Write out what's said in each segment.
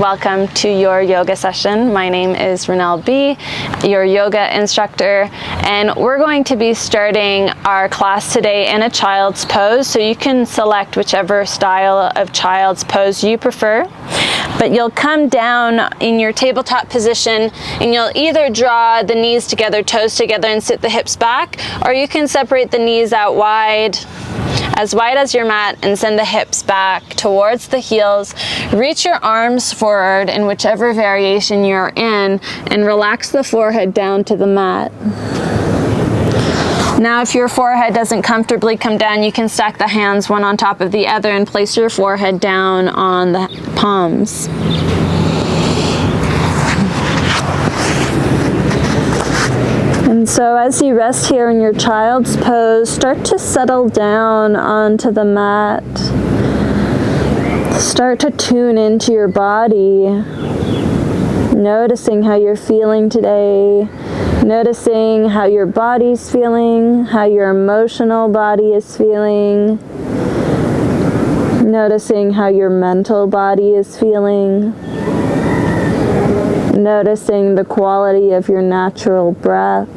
Welcome to your yoga session. My name is Renelle B, your yoga instructor, and we're going to be starting our class today in a child's pose, so you can select whichever style of child's pose you prefer. But you'll come down in your tabletop position and you'll either draw the knees together, toes together, and sit the hips back, or you can separate the knees out wide as your mat, and send the hips back towards the heels. Reach your arms forward in whichever variation you're in, and relax the forehead down to the mat. Now, if your forehead doesn't comfortably come down, you can stack the hands one on top of the other and place your forehead down on the palms. And so as you rest here in your child's pose, start to settle down onto the mat. Start to tune into your body, noticing how you're feeling today, noticing how your body's feeling, how your emotional body is feeling, noticing how your mental body is feeling, noticing the quality of your natural breath.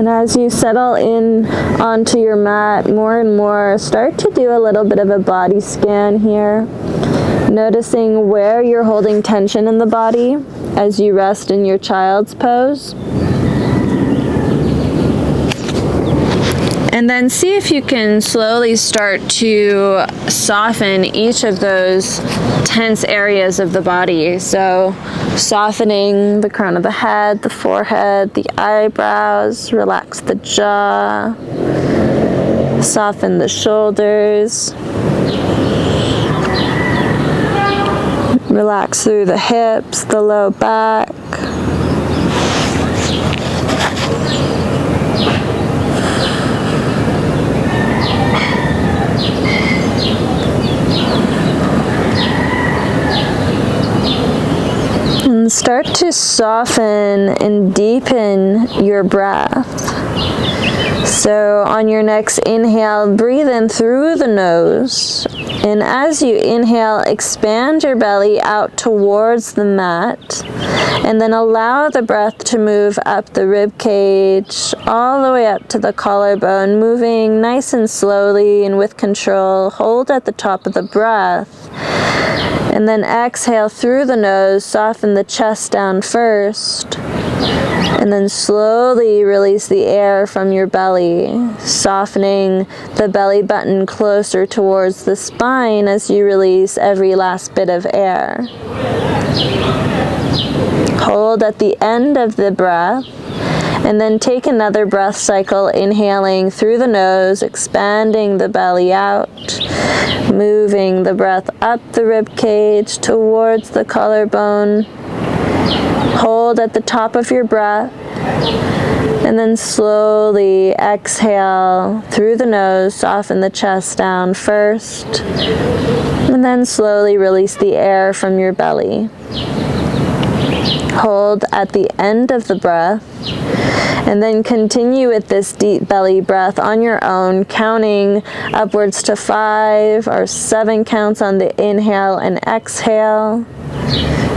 As you settle in onto your mat more and more, start to do a little bit of a body scan here, noticing where you're holding tension in the body as you rest in your child's pose. And then see if you can slowly start to soften each of those tense areas of the body. So softening the crown of the head, the forehead, the eyebrows, relax the jaw, soften the shoulders, relax through the hips, the low back. And start to soften and deepen your breath. So on your next inhale, breathe in through the nose. And as you inhale, expand your belly out towards the mat. And then allow the breath to move up the rib cage, all the way up to the collarbone, moving nice and slowly and with control. Hold at the top of the breath. And then exhale through the nose, soften the chest down first. And then slowly release the air from your belly, softening the belly button closer towards the spine as you release every last bit of air. Hold at the end of the breath, and then take another breath cycle, inhaling through the nose, expanding the belly out, moving the breath up the rib cage towards the collarbone. Hold at the top of your breath, and then slowly exhale through the nose, soften the chest down first, and then slowly release the air from your belly. Hold at the end of the breath, and then continue with this deep belly breath on your own, counting upwards to 5 or 7 counts on the inhale and exhale,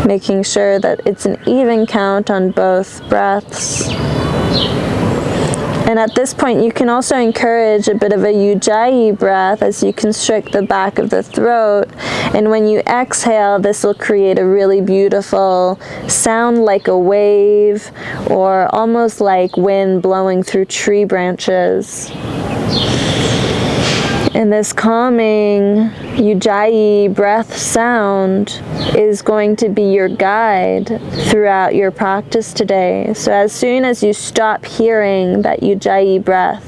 making sure that it's an even count on both breaths. And at this point, you can also encourage a bit of a ujjayi breath as you constrict the back of the throat. And when you exhale, this will create a really beautiful sound like a wave, or almost like wind blowing through tree branches. And this calming ujjayi breath sound is going to be your guide throughout your practice today. So as soon as you stop hearing that ujjayi breath,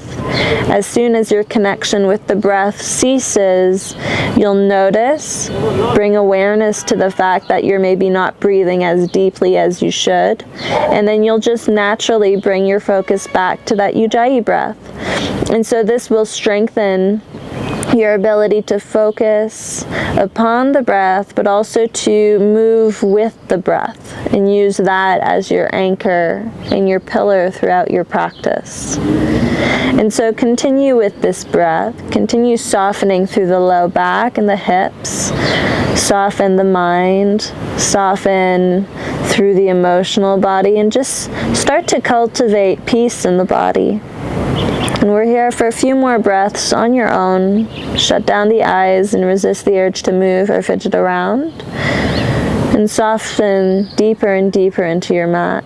As soon as your connection with the breath ceases, you'll notice, bring awareness to the fact that you're maybe not breathing as deeply as you should, and then you'll just naturally bring your focus back to that Ujjayi breath. And so this will strengthen your ability to focus upon the breath, but also to move with the breath and use that as your anchor and your pillar throughout your practice. And so continue with this breath. Continue softening through the low back and the hips. Soften the mind. Soften through the emotional body, and just start to cultivate peace in the body. And we're here for a few more breaths on your own. Shut down the eyes and resist the urge to move or fidget around. And soften deeper and deeper into your mat.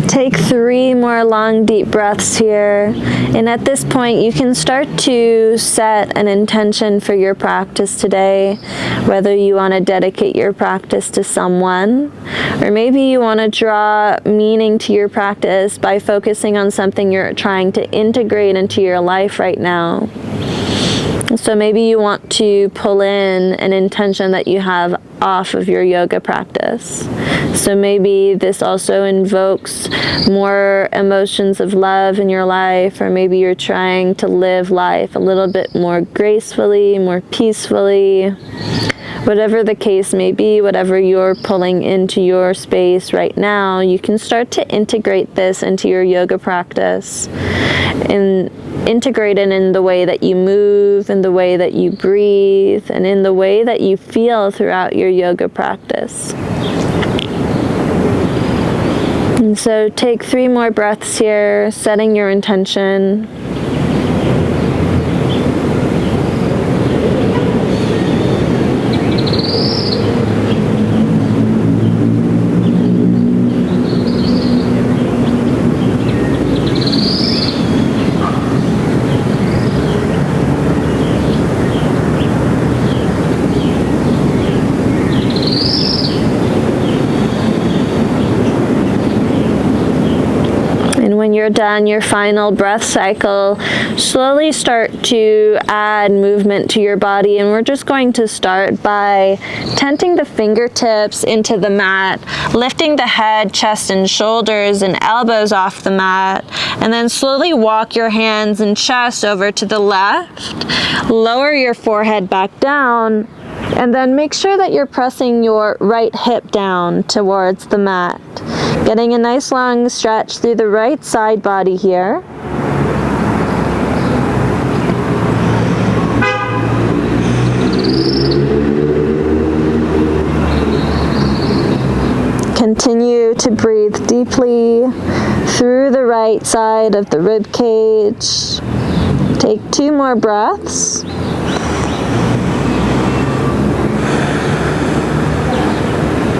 Take 3 more long deep breaths here, and at this point you can start to set an intention for your practice today, whether you want to dedicate your practice to someone, or maybe you want to draw meaning to your practice by focusing on something you're trying to integrate into your life right now. So maybe you want to pull in an intention that you have off of your yoga practice. So maybe this also invokes more emotions of love in your life, or maybe you're trying to live life a little bit more gracefully, more peacefully. Whatever the case may be, whatever you're pulling into your space right now, you can start to integrate this into your yoga practice and integrate it in the way that you move, in the way that you breathe, and in the way that you feel throughout your yoga practice. And so take 3 more breaths here, setting your intention. When you're done your final breath cycle, slowly start to add movement to your body, and we're just going to start by tenting the fingertips into the mat, lifting the head, chest, and shoulders and elbows off the mat, and then slowly walk your hands and chest over to the left. Lower your forehead back down And then make sure that you're pressing your right hip down towards the mat. Getting a nice long stretch through the right side body here. Continue to breathe deeply through the right side of the rib cage. Take 2 more breaths.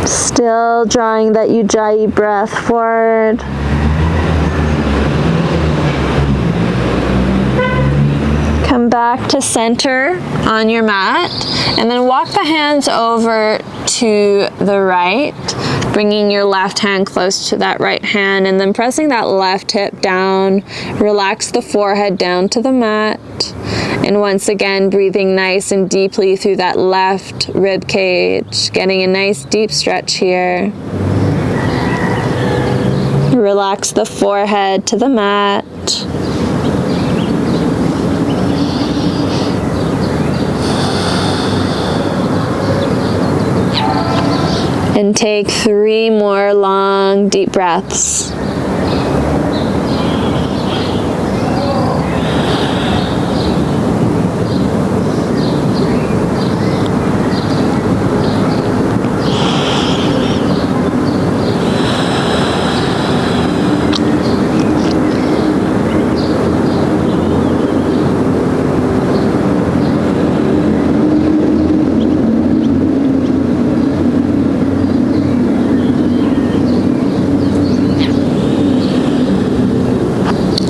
Still drawing that Ujjayi breath forward. Come back to center on your mat and then walk the hands over to the right, bringing your left hand close to that right hand and then pressing that left hip down. Relax the forehead down to the mat. And once again, breathing nice and deeply through that left rib cage, getting a nice deep stretch here. Relax the forehead to the mat. And take 3 more long, deep breaths.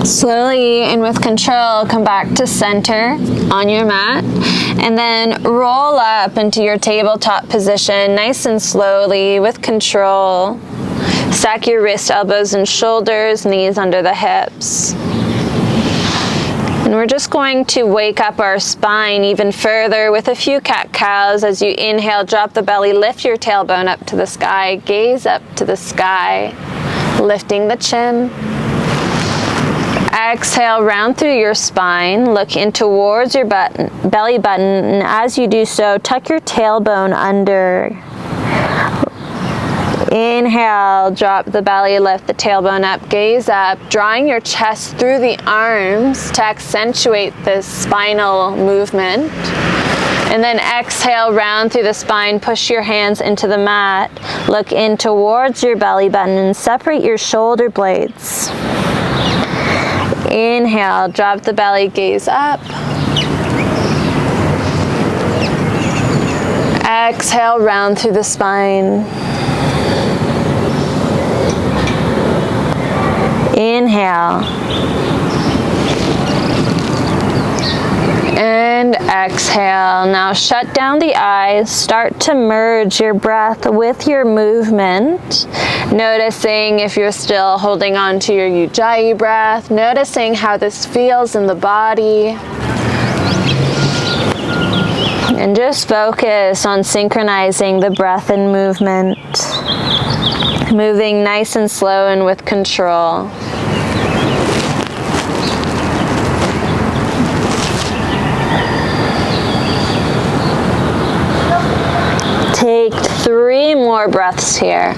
Slowly and with control, come back to center on your mat and then roll up into your tabletop position nice and slowly with control. Stack your wrists, elbows, and shoulders, knees under the hips. And we're just going to wake up our spine even further with a few cat-cows. As you inhale, drop the belly, lift your tailbone up to the sky, gaze up to the sky, lifting the chin. Exhale, round through your spine, look in towards your belly button, and as you do so, tuck your tailbone under. Inhale, drop the belly, lift the tailbone up, gaze up, drawing your chest through the arms to accentuate this spinal movement. And then exhale, round through the spine, push your hands into the mat, look in towards your belly button, and separate your shoulder blades. Inhale, drop the belly, gaze up. Exhale, round through the spine. Inhale. And exhale. Now shut down the eyes. Start to merge your breath with your movement. Noticing if you're still holding on to your Ujjayi breath. Noticing how this feels in the body. And just focus on synchronizing the breath and movement. Moving nice and slow and with control. Take 3 more breaths here.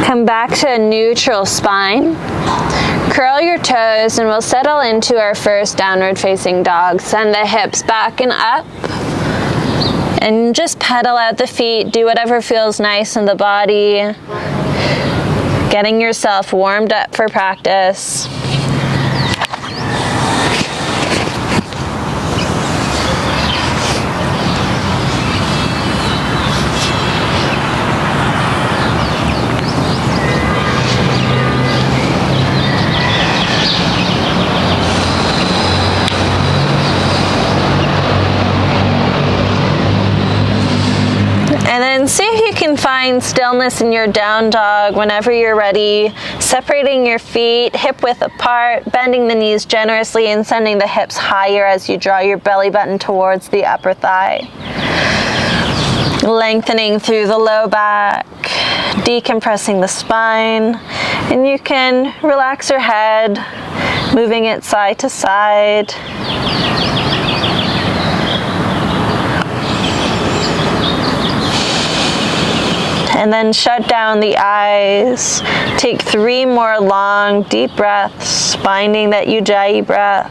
Come back to a neutral spine. Curl your toes and we'll settle into our first downward facing dog. Send the hips back and up. And just pedal out the feet. Do whatever feels nice in the body. Getting yourself warmed up for practice. can find stillness in your down dog whenever you're ready, separating your feet hip width apart, bending the knees generously and sending the hips higher as you draw your belly button towards the upper thigh. Lengthening through the low back, decompressing the spine, and you can relax your head, moving it side to side. And then shut down the eyes. Take 3 more long, deep breaths, finding that Ujjayi breath.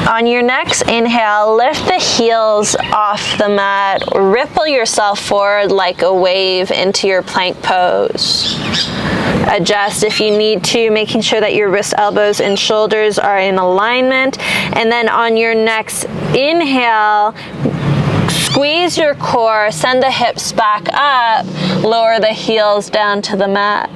On your next inhale, lift the heels off the mat, ripple yourself forward like a wave into your plank pose. Adjust if you need to, making sure that your wrists, elbows, and shoulders are in alignment. And then on your next inhale, squeeze your core, send the hips back up, lower the heels down to the mat.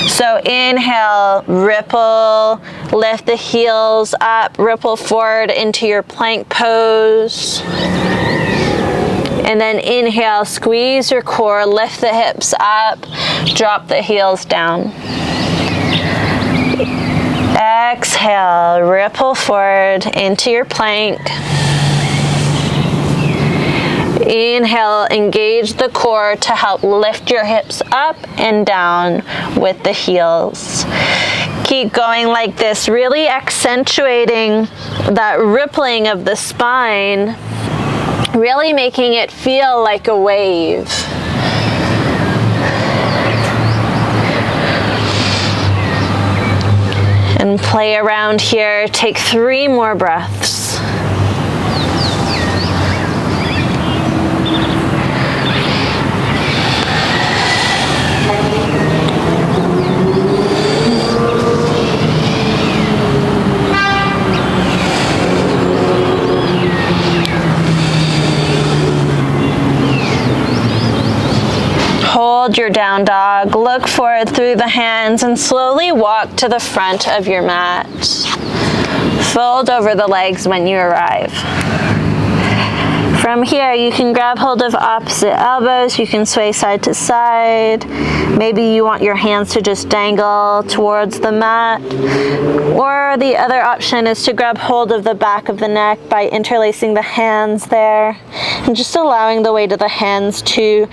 So inhale, ripple, lift the heels up, ripple forward into your plank pose. And then inhale, squeeze your core, lift the hips up, drop the heels down. Exhale, ripple forward into your plank. Inhale, engage the core to help lift your hips up and down with the heels. Keep going like this, really accentuating that rippling of the spine, really making it feel like a wave. And play around here. Take 3 more breaths. Hold your down dog, look forward through the hands and slowly walk to the front of your mat. Fold over the legs when you arrive. From here, you can grab hold of opposite elbows, you can sway side to side. Maybe you want your hands to just dangle towards the mat. Or the other option is to grab hold of the back of the neck by interlacing the hands there and just allowing the weight of the hands to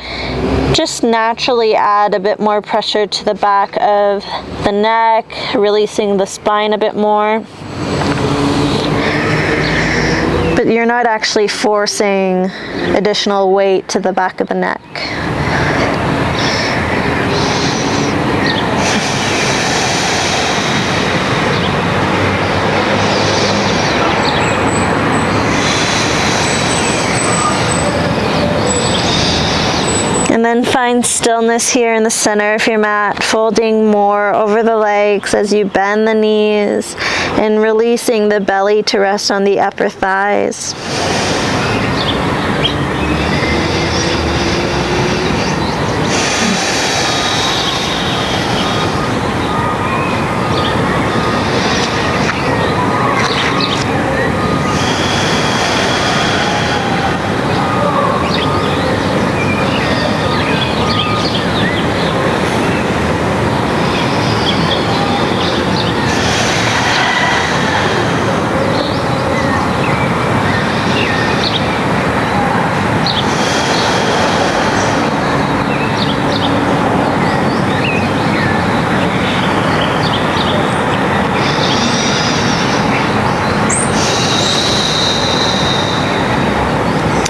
just naturally add a bit more pressure to the back of the neck, releasing the spine a bit more. But you're not actually forcing additional weight to the back of the neck. And then find stillness here in the center of your mat, folding more over the legs as you bend the knees and releasing the belly to rest on the upper thighs.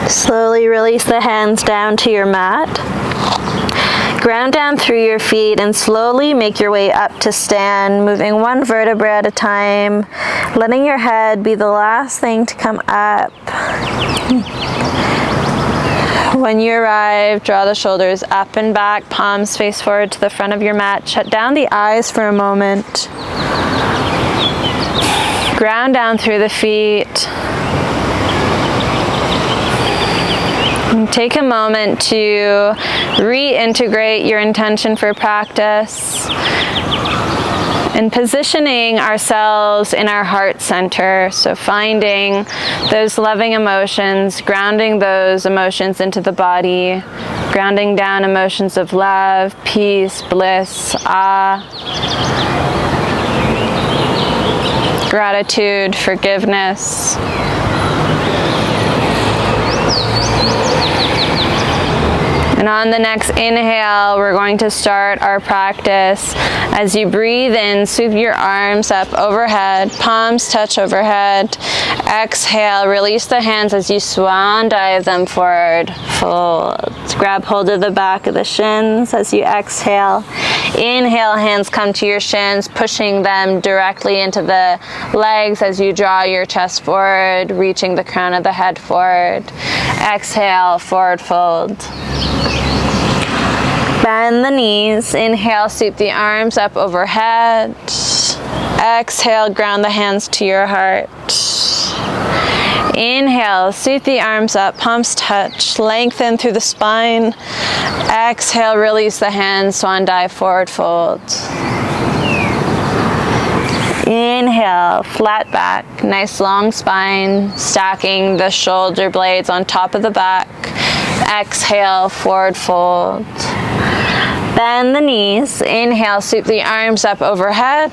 Slowly release the hands down to your mat. Ground down through your feet and slowly make your way up to stand, moving one vertebra at a time, letting your head be the last thing to come up. When you arrive, draw the shoulders up and back, palms face forward to the front of your mat. Shut down the eyes for a moment. Ground down through the feet. And take a moment to reintegrate your intention for practice and positioning ourselves in our heart center. So finding those loving emotions, grounding those emotions into the body, grounding down emotions of love, peace, bliss, gratitude, forgiveness. And on the next inhale, we're going to start our practice. As you breathe in, sweep your arms up overhead, palms touch overhead. Exhale, release the hands as you swan dive them forward. Fold. Grab hold of the back of the shins as you exhale. Inhale, hands come to your shins, pushing them directly into the legs as you draw your chest forward, reaching the crown of the head forward. Exhale, forward fold. Bend the knees. Inhale, sweep the arms up overhead. Exhale, ground the hands to your heart. Inhale, sweep the arms up, palms touch, lengthen through the spine. Exhale, release the hands, swan dive, forward fold. Inhale, flat back, nice long spine, stacking the shoulder blades on top of the back. Exhale, forward fold. Bend the knees. Inhale, sweep the arms up overhead.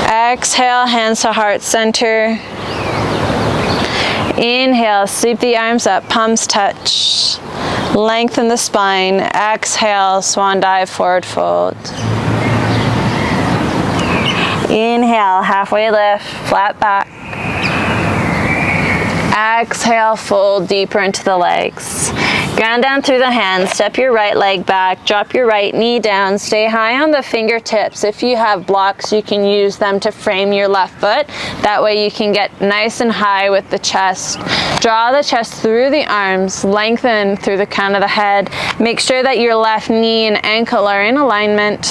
Exhale, hands to heart center. Inhale, sweep the arms up, palms touch. Lengthen the spine. Exhale, swan dive, forward fold. Inhale, halfway lift, flat back. Exhale, fold deeper into the legs. Ground down through the hands, step your right leg back, drop your right knee down, stay high on the fingertips. If you have blocks, you can use them to frame your left foot. That way you can get nice and high with the chest. Draw the chest through the arms, lengthen through the crown of the head. Make sure that your left knee and ankle are in alignment.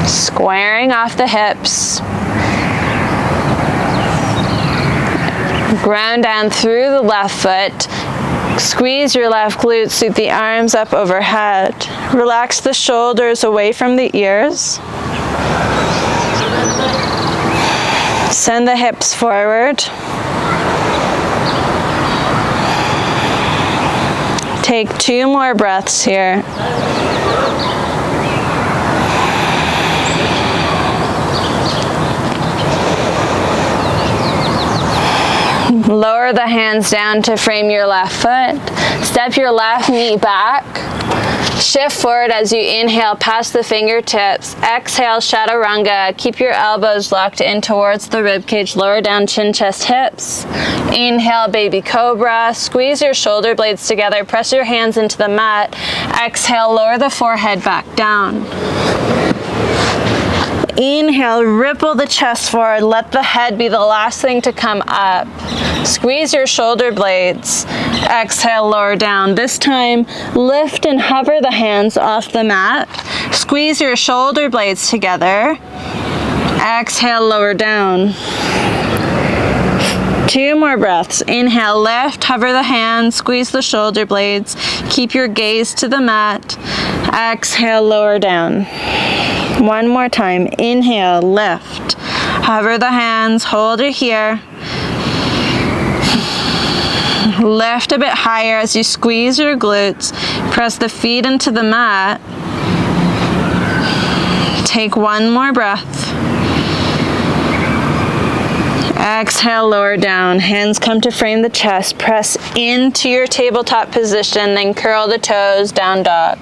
Squaring off the hips. Ground down through the left foot. Squeeze your left glute, sweep the arms up overhead. Relax the shoulders away from the ears. Send the hips forward. Take 2 more breaths here. Lower the hands down to frame your left foot. Step your left knee back. Shift forward as you inhale past the fingertips. Exhale, chaturanga. Keep your elbows locked in towards the ribcage. Lower down, chin, chest, hips. Inhale, baby cobra. Squeeze your shoulder blades together. Press your hands into the mat. Exhale, lower the forehead back down. Inhale, ripple the chest forward. Let the head be the last thing to come up. Squeeze your shoulder blades. Exhale, lower down. This time, lift and hover the hands off the mat. Squeeze your shoulder blades together. Exhale, lower down. 2 more breaths. Inhale, lift, hover the hands, squeeze the shoulder blades. Keep your gaze to the mat. Exhale, lower down. 1 more time. Inhale, lift. Hover the hands, hold it here. Lift a bit higher as you squeeze your glutes. Press the feet into the mat. Take 1 more breath. Exhale, lower down. Hands come to frame the chest. Press into your tabletop position, then curl the toes, down dog.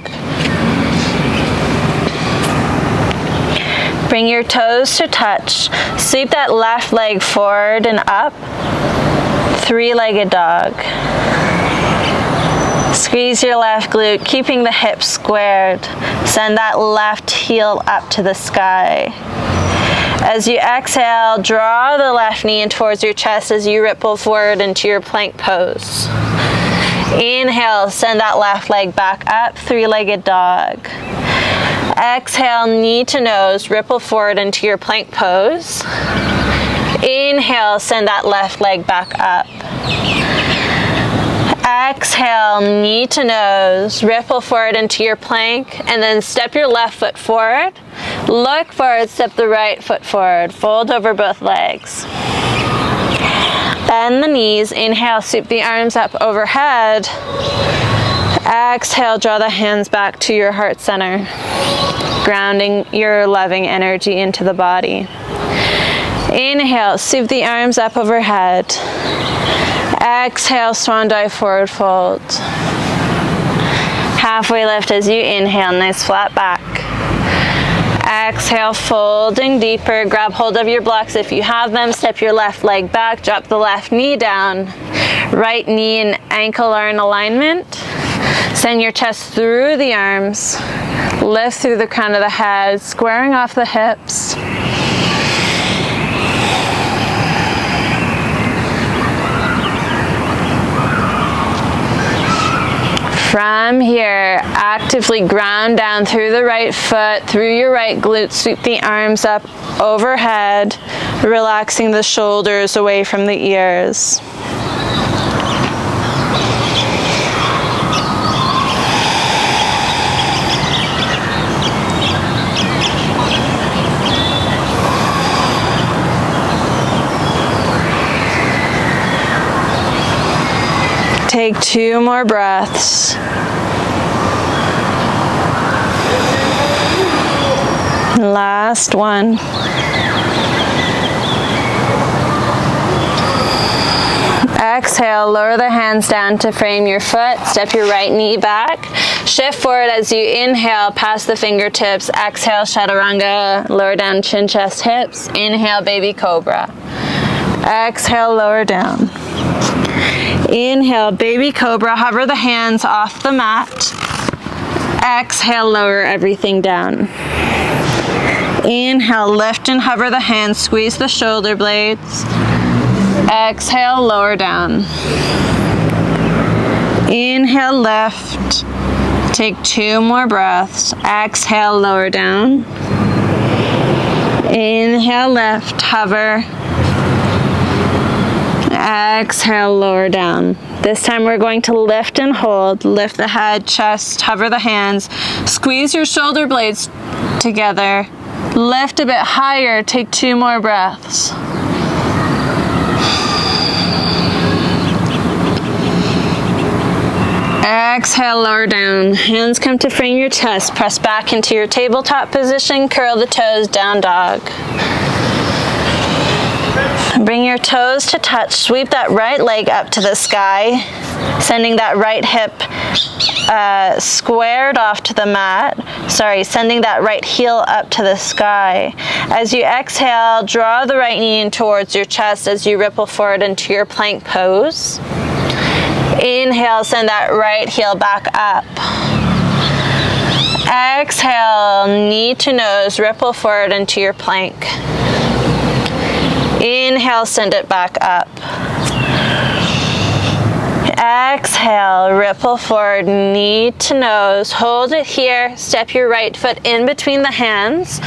Bring your toes to touch. Sweep that left leg forward and up. 3-legged dog. Squeeze your left glute, keeping the hips squared. Send that left heel up to the sky. As you exhale, draw the left knee in towards your chest as you ripple forward into your plank pose. Inhale, send that left leg back up, 3-legged dog. Exhale, knee to nose, ripple forward into your plank pose. Inhale, send that left leg back up. Exhale, knee to nose, ripple forward into your plank, and then step your left foot forward. Look forward, step the right foot forward. Fold over both legs. Bend the knees. Inhale, sweep the arms up overhead. Exhale, draw the hands back to your heart center, grounding your loving energy into the body. Inhale, sweep the arms up overhead. Exhale, swan dive, forward fold. Halfway lift as you inhale, nice flat back. Exhale, folding deeper. Grab hold of your blocks if you have them. Step your left leg back, drop the left knee down. Right knee and ankle are in alignment. Send your chest through the arms. Lift through the crown of the head, squaring off the hips. From here, actively ground down through the right foot, through your right glute, sweep the arms up overhead, relaxing the shoulders away from the ears. Take 2 more breaths. Last one. Exhale, lower the hands down to frame your foot. Step your right knee back. Shift forward as you inhale, past the fingertips. Exhale, chaturanga, lower down, chin, chest, hips. Inhale, baby cobra. Exhale, lower down. Inhale, baby cobra, hover the hands off the mat. Exhale, lower everything down. Inhale, lift and hover the hands, squeeze the shoulder blades. Exhale, lower down. Inhale, lift. Take 2 more breaths. Exhale, lower down. Inhale, lift, hover. Exhale, lower down. This time we're going to lift and hold. Lift the head, chest, hover the hands. Squeeze your shoulder blades together. Lift a bit higher. Take 2 more breaths. Exhale, lower down. Hands come to frame your chest. Press back into your tabletop position. Curl the toes, down dog. Bring your toes to touch. Sweep that right leg up to the sky, sending that right hip squared off to the mat. Sending that right heel up to the sky. As you exhale, draw the right knee in towards your chest as you ripple forward into your plank pose. Inhale, send that right heel back up. Exhale, knee to nose, ripple forward into your plank. Inhale, send it back up. Exhale, ripple forward, knee to nose. Hold it here. Step your right foot in between the hands.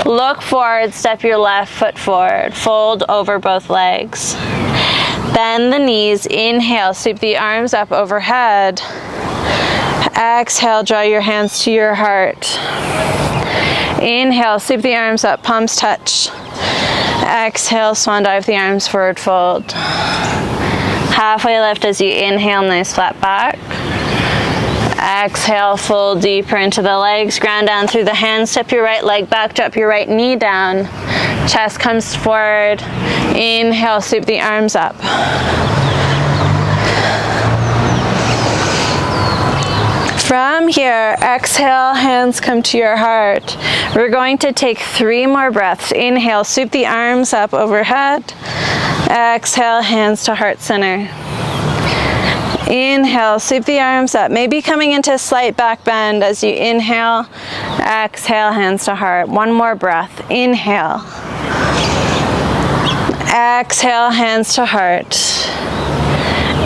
Look forward, step your left foot forward. Fold over both legs. Bend the knees. Inhale, sweep the arms up overhead. Exhale, draw your hands to your heart. Inhale, sweep the arms up, palms touch. Exhale, swan dive the arms forward, fold. Halfway lift as you inhale, nice flat back. Exhale, fold deeper into the legs, ground down through the hands, step your right leg back, drop your right knee down. Chest comes forward. Inhale, sweep the arms up. From here, exhale, hands come to your heart. We're going to take 3 more breaths. Inhale, sweep the arms up overhead. Exhale, hands to heart center. Inhale, sweep the arms up, maybe coming into a slight back bend as you inhale. Exhale, hands to heart. 1 more breath. Inhale. Exhale, hands to heart.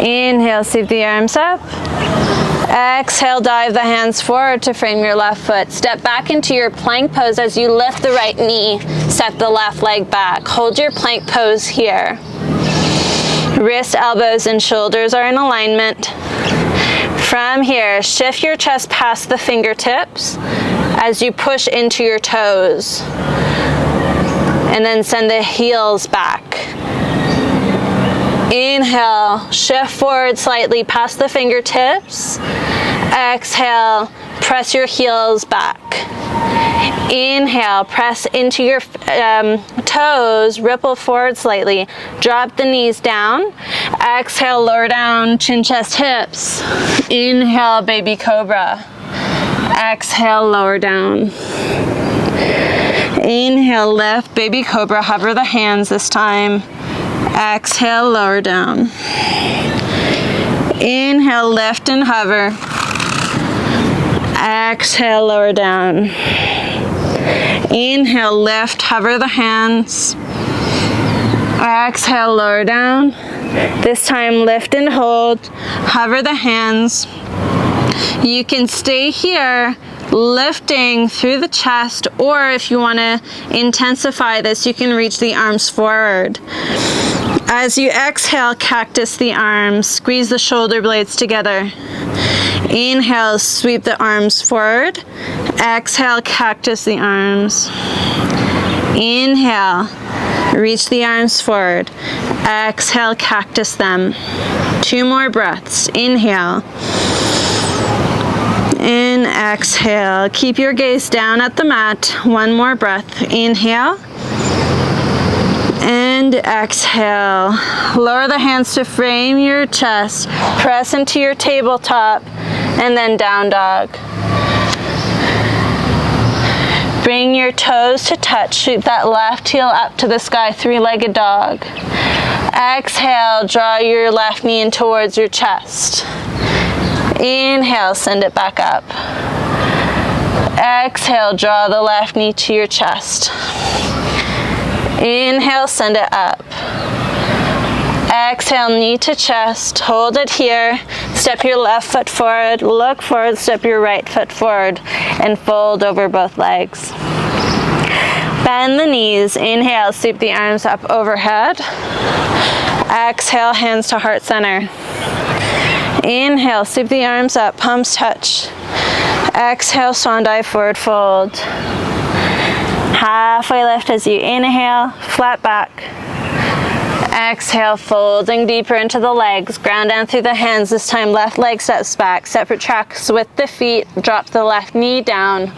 Inhale, sweep the arms up. Exhale, dive the hands forward to frame your left foot. Step back into your plank pose as you lift the right knee. Step the left leg back. Hold your plank pose here. Wrist, elbows, and shoulders are in alignment. From here, shift your chest past the fingertips as you push into your toes. And then send the heels back. Inhale, shift forward slightly past the fingertips. Exhale, press your heels back. Inhale, press into your toes, ripple forward slightly. Drop the knees down. Exhale, lower down, chin, chest, hips. Inhale, baby cobra. Exhale, lower down. Inhale, lift, baby cobra. Hover the hands this time. Exhale, lower down. Inhale, lift and hover. Exhale, lower down. Inhale, lift, hover the hands. Exhale, lower down. This time, lift and hold. Hover the hands. You can stay here, lifting through the chest, or if you want to intensify this, you can reach the arms forward. As you exhale, cactus the arms, squeeze the shoulder blades together. Inhale, sweep the arms forward. Exhale, cactus the arms. Inhale, reach the arms forward. Exhale, cactus them. 2 more breaths. Inhale. And exhale. Keep your gaze down at the mat. 1 more breath. Inhale. And exhale. Lower the hands to frame your chest. Press into your tabletop. And then down dog. Bring your toes to touch. Shoot that left heel up to the sky. 3-legged dog. Exhale. Draw your left knee in towards your chest. Inhale, send it back up. Exhale, draw the left knee to your chest. Inhale, send it up. Exhale, knee to chest. Hold it here. Step your left foot forward. Look forward. Step your right foot forward. And fold over both legs. Bend the knees. Inhale, sweep the arms up overhead. Exhale, hands to heart center. Inhale, sweep the arms up, palms touch. Exhale, swan dive, forward fold. Halfway lift as you inhale, flat back. Exhale, folding deeper into the legs. Ground down through the hands. This time, left leg steps back. Separate tracks with the feet. Drop the left knee down.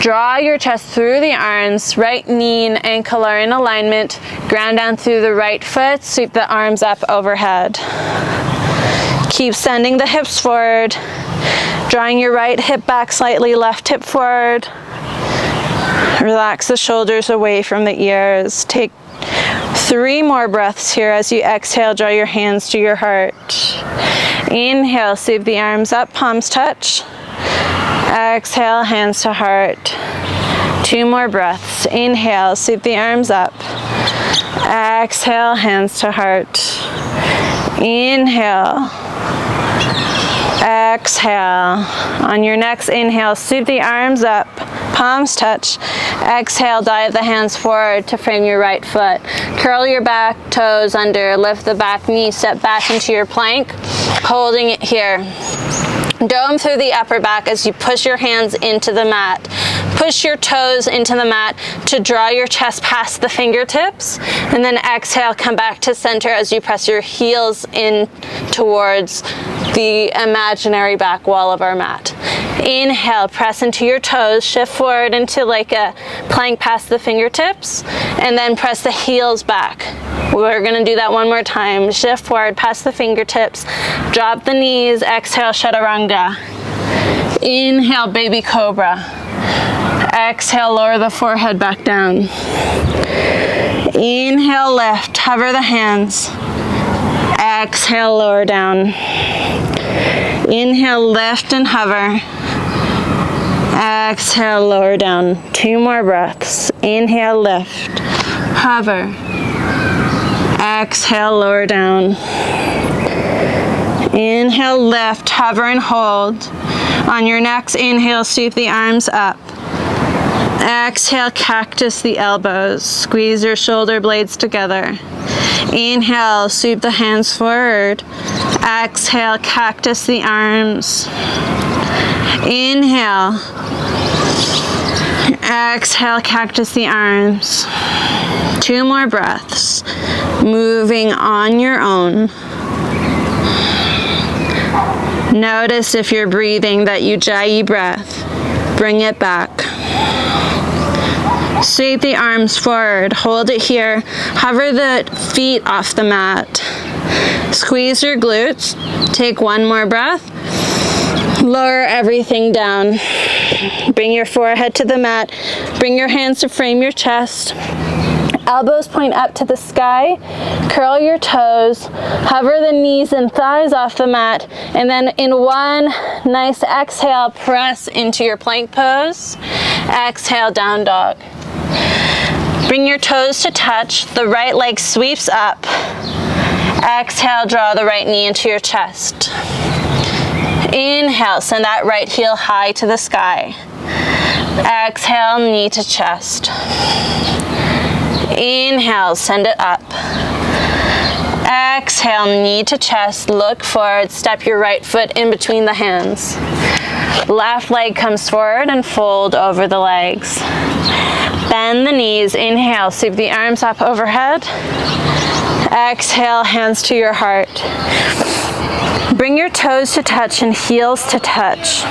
Draw your chest through the arms. Right knee and ankle are in alignment. Ground down through the right foot. Sweep the arms up overhead. Keep sending the hips forward. Drawing your right hip back slightly, left hip forward. Relax the shoulders away from the ears. Take 3 more breaths here as you exhale. Draw your hands to your heart. Inhale, sweep the arms up, palms touch. Exhale, hands to heart. 2 more breaths. Inhale, sweep the arms up. Exhale, hands to heart. Inhale. Exhale. On your next inhale, sweep the arms up, palms touch. Exhale, dive the hands forward to frame your right foot. Curl your back toes under, lift the back knee, step back into your plank, holding it here. Dome through the upper back as you push your hands into the mat. Push your toes into the mat to draw your chest past the fingertips. And then exhale, come back to center as you press your heels in towards the imaginary back wall of our mat. Inhale, press into your toes, shift forward into like a plank past the fingertips, and then press the heels back. We're gonna do that 1 more time. Shift forward past the fingertips, drop the knees, exhale, chaturanga. Inhale, baby cobra. Exhale, lower the forehead back down. Inhale, lift, hover the hands. Exhale, lower down. Inhale, lift and hover. Exhale, lower down. 2 more breaths. Inhale, lift, hover. Exhale, lower down. Inhale, lift, hover and hold. On your next inhale, sweep the arms up. Exhale, cactus the elbows. Squeeze your shoulder blades together. Inhale, sweep the hands forward. Exhale, cactus the arms. Inhale. Exhale, cactus the arms. 2 more breaths. Moving on your own. Notice if you're breathing that ujjayi breath. Bring it back. Sweep the arms forward. Hold it here. Hover the feet off the mat. Squeeze your glutes. Take 1 more breath. Lower everything down. Bring your forehead to the mat. Bring your hands to frame your chest. Elbows point up to the sky. Curl your toes. Hover the knees and thighs off the mat. And then in one nice exhale, press into your plank pose. Exhale, down dog. Bring your toes to touch. The right leg sweeps up. Exhale, draw the right knee into your chest. Inhale, send that right heel high to the sky. Exhale, knee to chest. Inhale, send it up. Exhale, knee to chest, look forward, step your right foot in between the hands. Left leg comes forward and fold over the legs. Bend the knees, inhale, sweep the arms up overhead. Exhale, hands to your heart. Bring your toes to touch and heels to touch.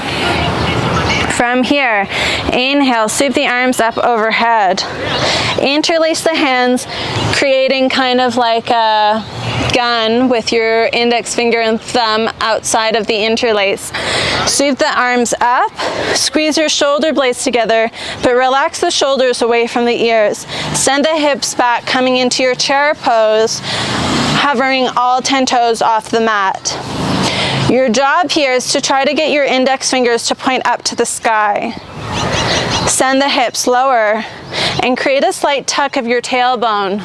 From here, inhale, sweep the arms up overhead. Interlace the hands, creating kind of like a gun with your index finger and thumb outside of the interlace. Sweep the arms up, squeeze your shoulder blades together, but relax the shoulders away from the ears. Send the hips back, coming into your chair pose, hovering all 10 toes off the mat. Your job here is to try to get your index fingers to point up to the sky. Send the hips lower and create a slight tuck of your tailbone.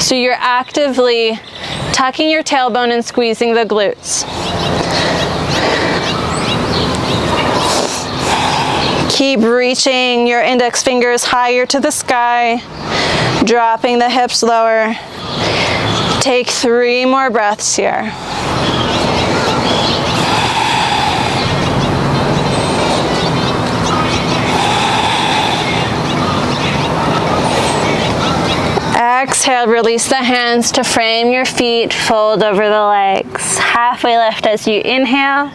So you're actively tucking your tailbone and squeezing the glutes. Keep reaching your index fingers higher to the sky, dropping the hips lower. Take 3 more breaths here. Exhale, release the hands to frame your feet, fold over the legs. Halfway lift as you inhale.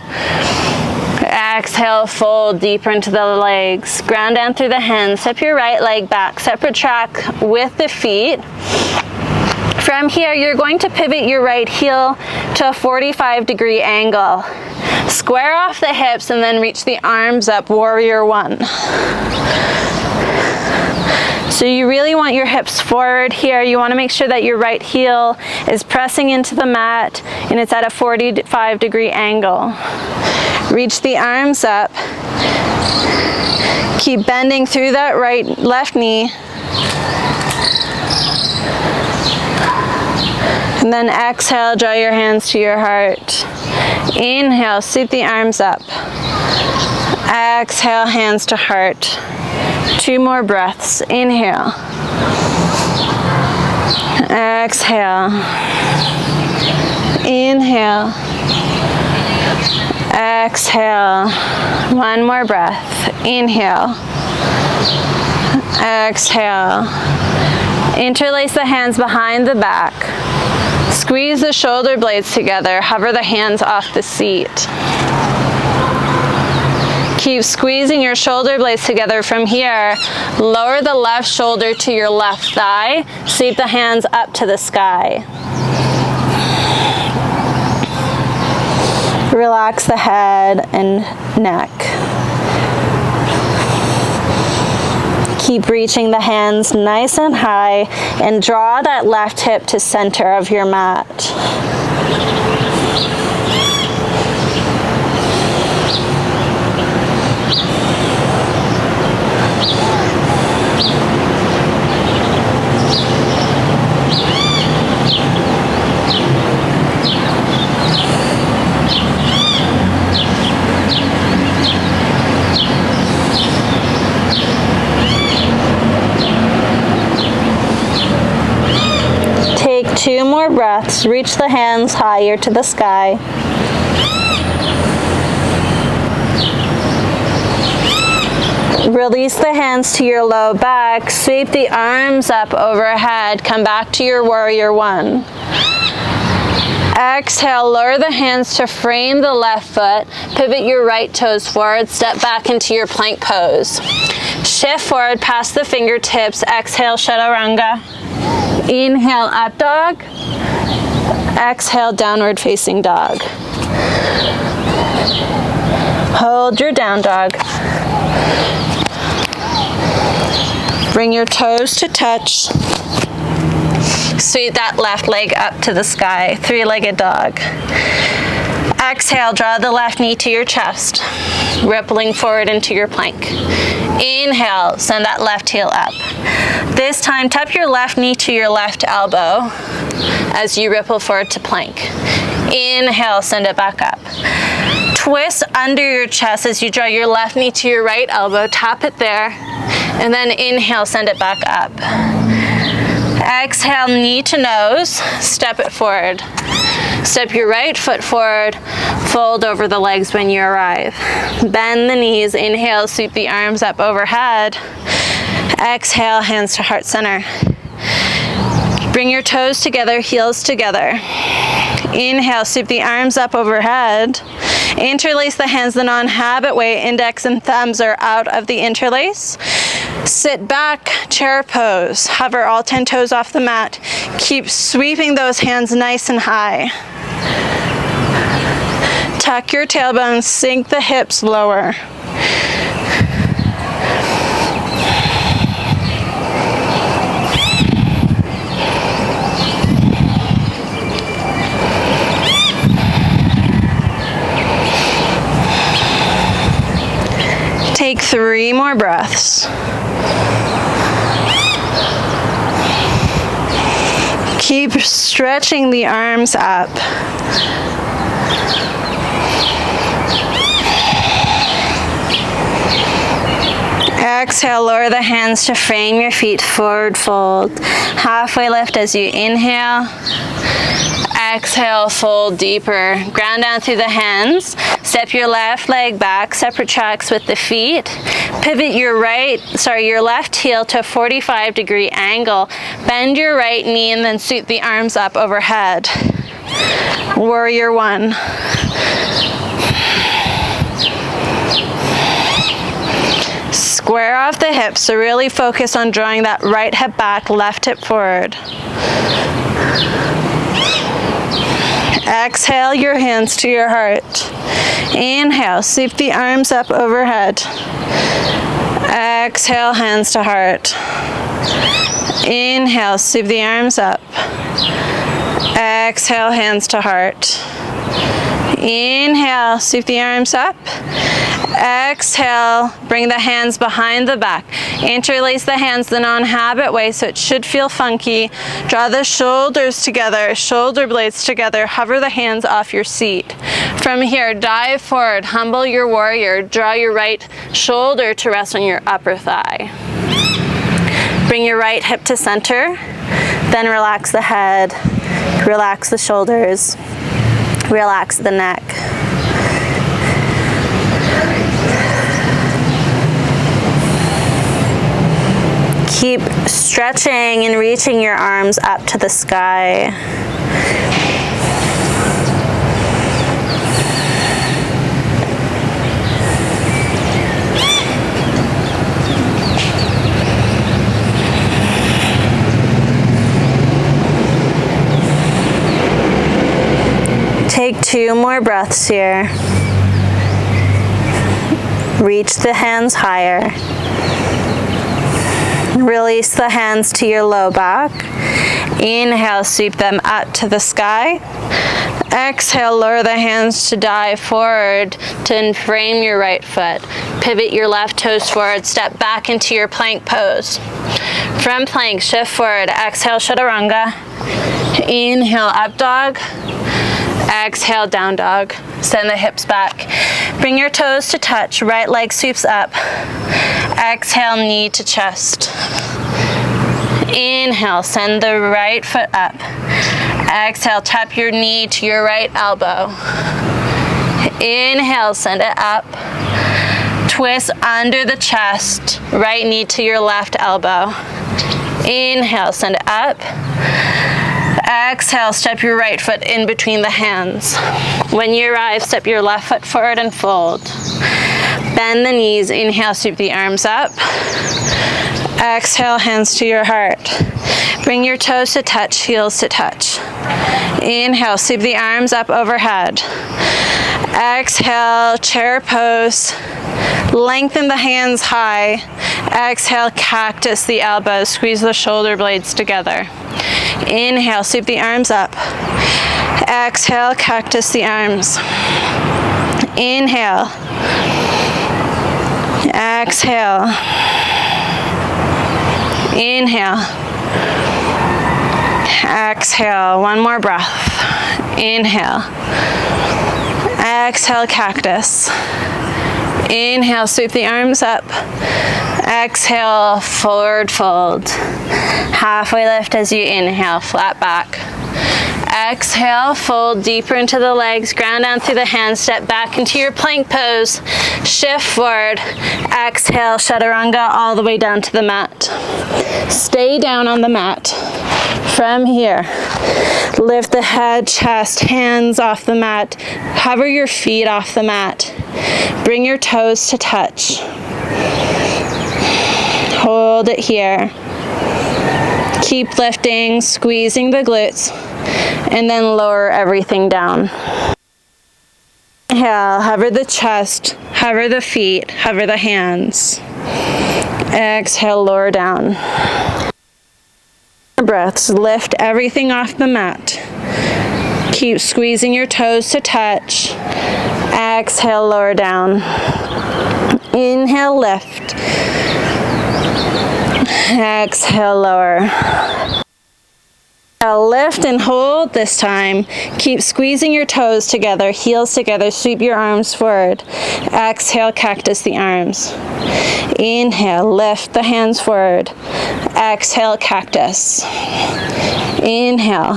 Exhale, fold deeper into the legs. Ground down through the hands. Step your right leg back. Separate track with the feet. From here, you're going to pivot your right heel to a 45-degree angle. Square off the hips and then reach the arms up, warrior 1. So you really want your hips forward here. You want to make sure that your right heel is pressing into the mat and it's at a 45-degree angle. Reach the arms up. Keep bending through that left knee. And then exhale, draw your hands to your heart. Inhale, sweep the arms up. Exhale, hands to heart. 2 more breaths. Inhale. Exhale. Inhale. Exhale. 1 more breath. Inhale. Exhale. Interlace the hands behind the back. Squeeze the shoulder blades together. Hover the hands off the seat. Keep squeezing your shoulder blades together. From here, lower the left shoulder to your left thigh. Sweep the hands up to the sky. Relax the head and neck. Keep reaching the hands nice and high and draw that left hip to center of your mat. 2 more breaths. Reach the hands higher to the sky. Release the hands to your low back. Sweep the arms up overhead. Come back to your warrior one. Exhale, lower the hands to frame the left foot. Pivot your right toes forward. Step back into your plank pose. Shift forward past the fingertips. Exhale, chaturanga. Inhale, up dog. Exhale, downward facing dog. Hold your down dog. Bring your toes to touch. Sweep that left leg up to the sky, 3-legged dog. Exhale, draw the left knee to your chest, rippling forward into your plank. Inhale, send that left heel up. This time, tap your left knee to your left elbow as you ripple forward to plank. Inhale, send it back up. Twist under your chest as you draw your left knee to your right elbow, tap it there, and then inhale, send it back up. Exhale, knee to nose, step it forward. Step your right foot forward, fold over the legs when you arrive. Bend the knees, inhale, sweep the arms up overhead. Exhale, hands to heart center. Bring your toes together, heels together. Inhale, sweep the arms up overhead. Interlace the hands the non-habit way. Index and thumbs are out of the interlace. Sit back, chair pose. Hover all 10 toes off the mat. Keep sweeping those hands nice and high. Tuck your tailbone, sink the hips lower. Take 3 more breaths. Keep stretching the arms up. Exhale, lower the hands to frame your feet, forward fold. Halfway lift as you inhale. Exhale, fold deeper. Ground down through the hands. Step your left leg back, separate tracks with the feet. Pivot your left heel to a 45-degree angle. Bend your right knee and then sweep the arms up overhead. Warrior one. Square off the hips, so really focus on drawing that right hip back, left hip forward. Exhale your hands to your heart. Inhale, sweep the arms up overhead. Exhale, hands to heart. Inhale, sweep the arms up. Exhale, hands to heart. Inhale, sweep the arms up. Exhale, bring the hands behind the back. Interlace the hands the non-habit way, so it should feel funky. Draw the shoulders together, shoulder blades together. Hover the hands off your seat. From here, dive forward, humble your warrior. Draw your right shoulder to rest on your upper thigh. Bring your right hip to center. Then relax the head, relax the shoulders, relax the neck. Keep stretching and reaching your arms up to the sky. Take 2 more breaths here. Reach the hands higher. Release the hands to your low back. Inhale, sweep them up to the sky. Exhale, lower the hands to dive forward to frame your right foot. Pivot your left toes forward, step back into your plank pose. From plank, shift forward, exhale, chaturanga. Inhale, up dog. Exhale, down dog. Send the hips back. Bring your toes to touch, right leg sweeps up. Exhale, knee to chest. Inhale, send the right foot up. Exhale, tap your knee to your right elbow. Inhale, send it up. Twist under the chest, right knee to your left elbow. Inhale, send it up. Exhale, step your right foot in between the hands. When you arrive, step your left foot forward and fold. Bend the knees, inhale, sweep the arms up. Exhale, hands to your heart. Bring your toes to touch, heels to touch. Inhale, sweep the arms up overhead. Exhale, chair pose. Lengthen the hands high. Exhale, cactus the elbows. Squeeze the shoulder blades together. Inhale, sweep the arms up. Exhale, cactus the arms. Inhale. Exhale. Inhale. Exhale. One more breath. Inhale. Exhale, cactus. Inhale, sweep the arms up. Exhale, forward fold. Halfway lift as you inhale, flat back. Exhale, fold deeper into the legs, ground down through the hands, step back into your plank pose, shift forward. Exhale, chaturanga all the way down to the mat. Stay down on the mat. From here, lift the head, chest, hands off the mat. Hover your feet off the mat. Bring your toes to touch. Hold it here. Keep lifting, squeezing the glutes, and then lower everything down. Inhale, hover the chest, hover the feet, hover the hands. Exhale, lower down. Breaths, lift everything off the mat. Keep squeezing your toes to touch. Exhale, lower down. Inhale, lift. Exhale, lower. Now lift and hold this time. Keep squeezing your toes together, heels together, sweep your arms forward. Exhale, cactus the arms. Inhale, lift the hands forward. Exhale, cactus. Inhale.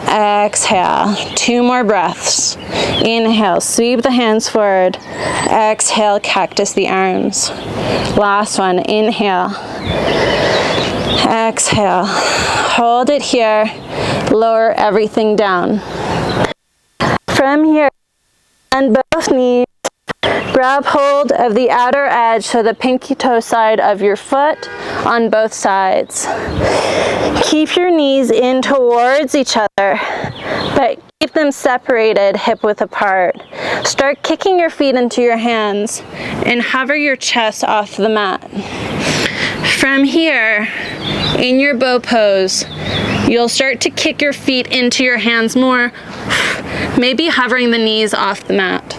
Exhale. 2 more breaths. Inhale, sweep the hands forward. Exhale, cactus the arms. Last one. Inhale. Exhale. Hold it here. Lower everything down. From here, bend both knees. Grab hold of the outer edge, so the pinky toe side of your foot on both sides. Keep your knees in towards each other, but keep them separated, hip width apart. Start kicking your feet into your hands and hover your chest off the mat. From here, in your bow pose, you'll start to kick your feet into your hands more, maybe hovering the knees off the mat.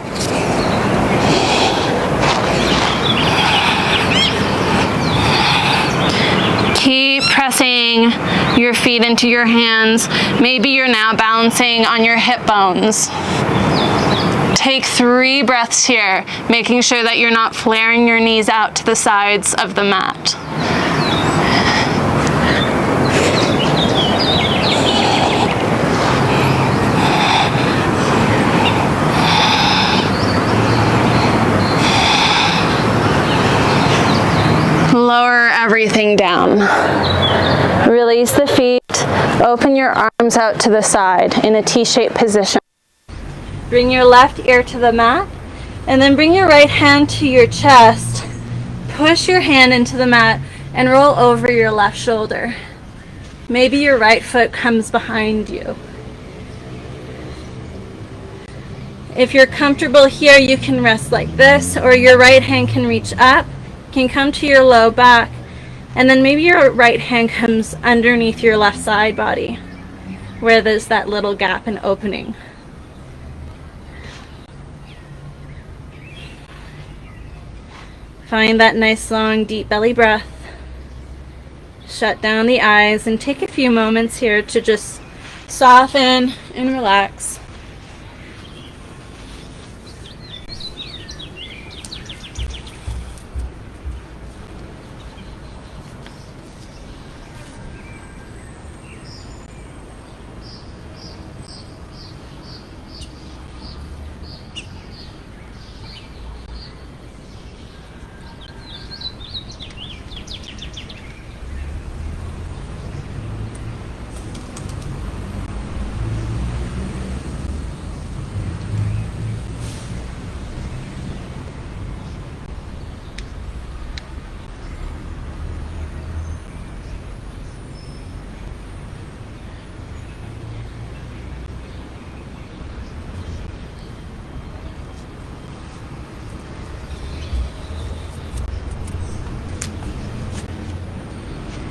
Keep pressing your feet into your hands. Maybe you're now balancing on your hip bones. Take 3 breaths here, making sure that you're not flaring your knees out to the sides of the mat. Lower everything down. Release the feet. Open your arms out to the side in a T-shaped position. Bring your left ear to the mat, and then bring your right hand to your chest. Push your hand into the mat and roll over your left shoulder. Maybe your right foot comes behind you. If you're comfortable here, you can rest like this, or your right hand can reach up, can come to your low back, and then maybe your right hand comes underneath your left side body, where there's that little gap and opening. Find that nice long deep belly breath. Shut down the eyes and take a few moments here to just soften and relax.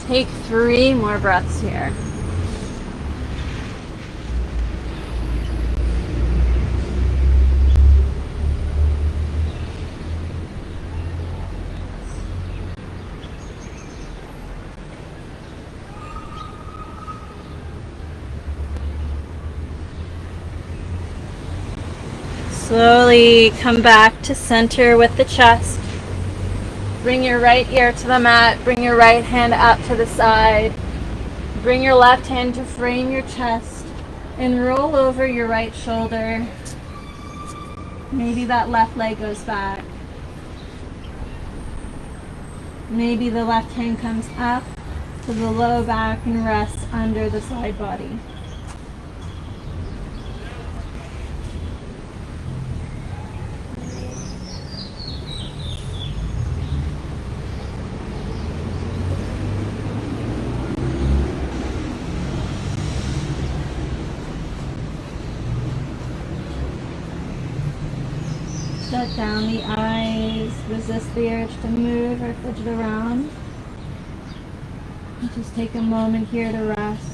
Take 3 more breaths here. Slowly come back to center with the chest. Bring your right ear to the mat. Bring your right hand out to the side. Bring your left hand to frame your chest and roll over your right shoulder. Maybe that left leg goes back. Maybe the left hand comes up to the low back and rests under the side body. Shut down the eyes, resist the urge to move or fidget around. And just take a moment here to rest.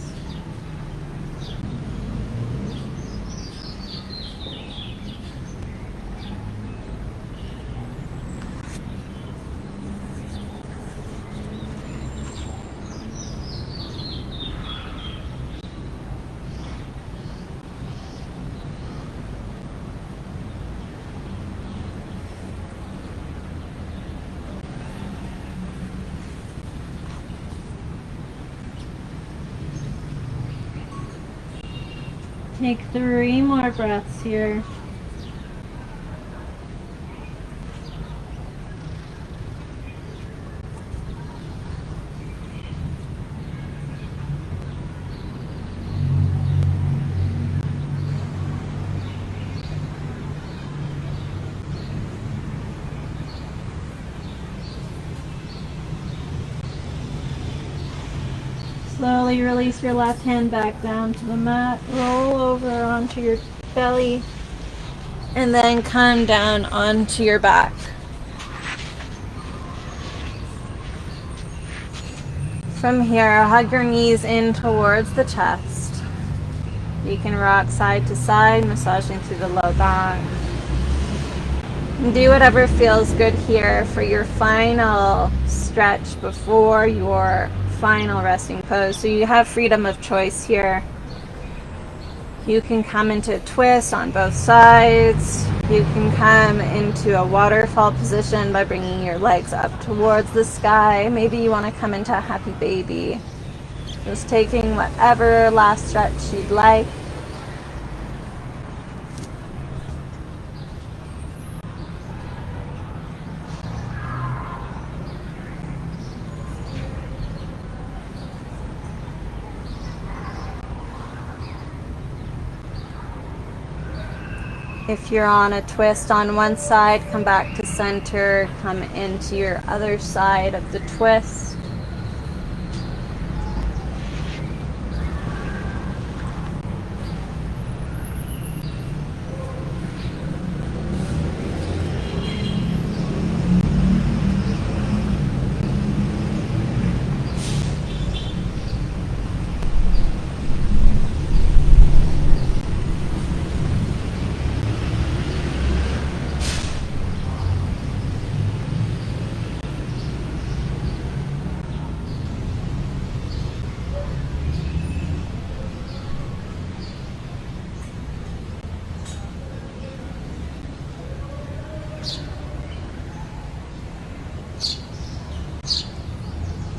Take 3 more breaths here. Slowly release your left hand back down to the mat. Roll over onto your belly. And then come down onto your back. From here, hug your knees in towards the chest. You can rock side to side, massaging through the low back. And do whatever feels good here for your final stretch before your final resting pose. So you have freedom of choice here. You can come into a twist on both sides. You can come into a waterfall position by bringing your legs up towards the sky. Maybe you want to come into a happy baby. Just taking whatever last stretch you'd like. If you're on a twist on one side, come back to center, come into your other side of the twist.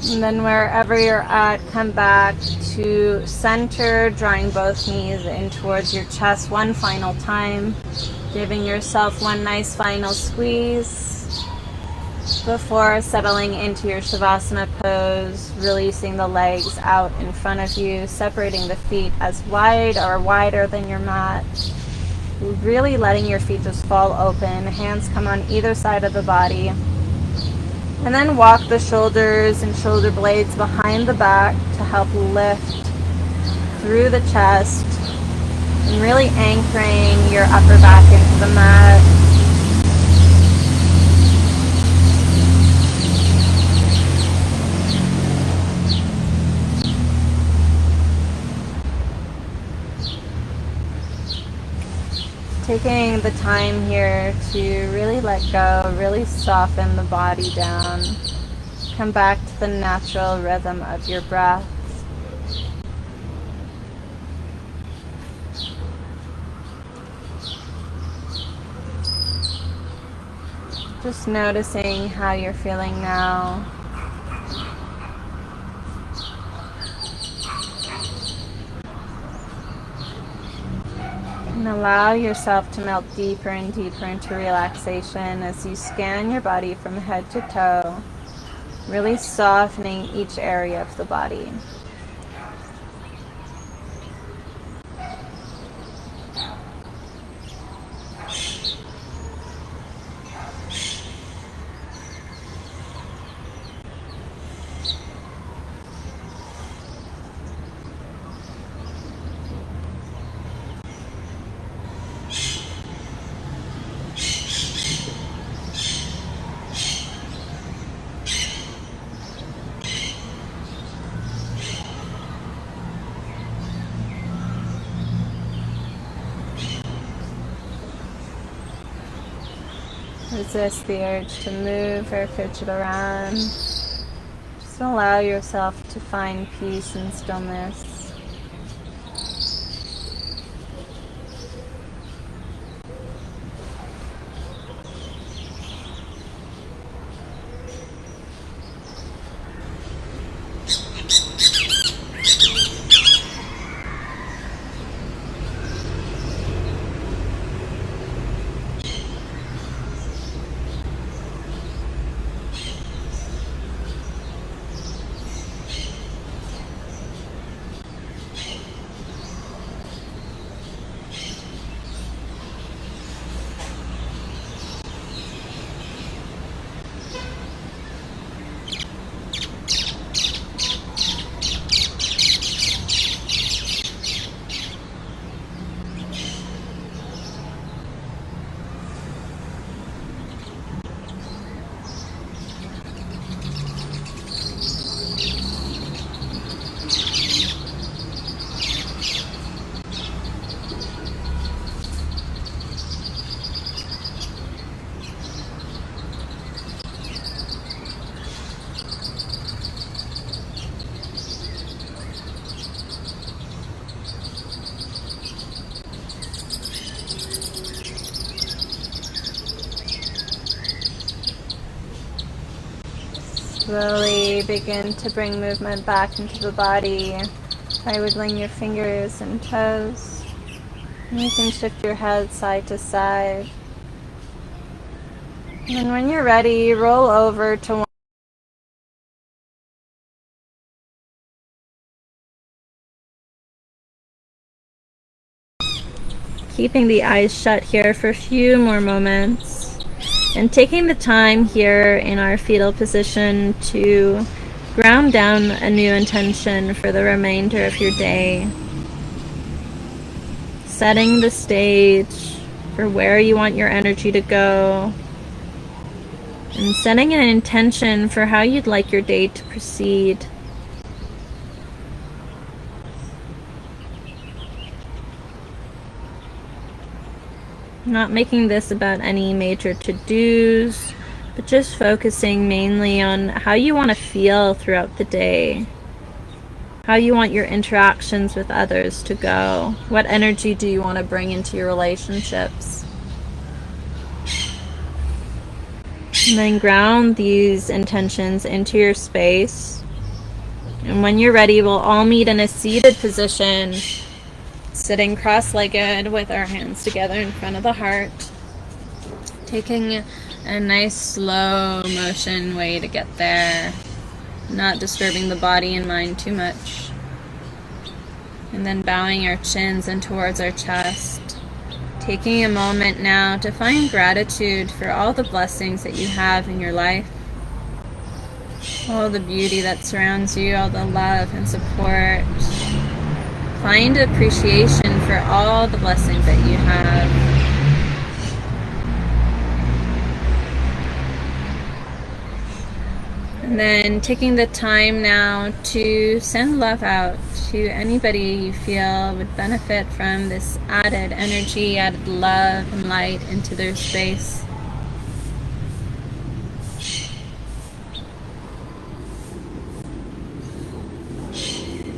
And then wherever you're at, come back to center, drawing both knees in towards your chest one final time, giving yourself one nice final squeeze before settling into your Shavasana pose, releasing the legs out in front of you, separating the feet as wide or wider than your mat, really letting your feet just fall open, hands come on either side of the body. And then walk the shoulders and shoulder blades behind the back to help lift through the chest and really anchoring your upper back into the mat. Taking the time here to really let go, really soften the body down. Come back to the natural rhythm of your breath. Just noticing how you're feeling now. And allow yourself to melt deeper and deeper into relaxation as you scan your body from head to toe, really softening each area of the body. Resist the urge to move or fidget around. Just allow yourself to find peace and stillness. Slowly begin to bring movement back into the body by wiggling your fingers and toes. And you can shift your head side to side. And then when you're ready, roll over to one. Keeping the eyes shut here for a few more moments. And taking the time here in our fetal position to ground down a new intention for the remainder of your day. Setting the stage for where you want your energy to go. And setting an intention for how you'd like your day to proceed. Not making this about any major to-dos, but just focusing mainly on how you want to feel throughout the day. How you want your interactions with others to go. What energy do you want to bring into your relationships? And then ground these intentions into your space. And when you're ready, we'll all meet in a seated position, sitting cross-legged with our hands together in front of the heart, taking a nice slow motion way to get there, not disturbing the body and mind too much, and then bowing our chins in towards our chest, taking a moment now to find gratitude for all the blessings that you have in your life, all the beauty that surrounds you, all the love and support. Find appreciation for all the blessings that you have. And then taking the time now to send love out to anybody you feel would benefit from this added energy, added love and light into their space.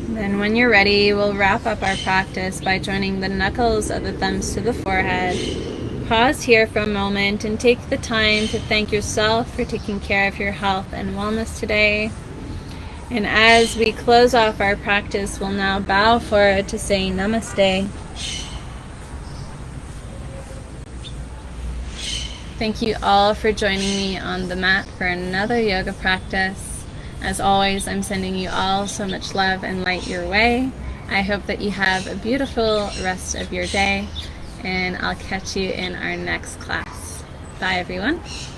Then when you're ready, we'll wrap up our practice by joining the knuckles of the thumbs to the forehead. Pause here for a moment and take the time to thank yourself for taking care of your health and wellness today. And as we close off our practice, we'll now bow forward to say namaste. Thank you all for joining me on the mat for another yoga practice. As always, I'm sending you all so much love and light your way. I hope that you have a beautiful rest of your day, and I'll catch you in our next class. Bye, everyone.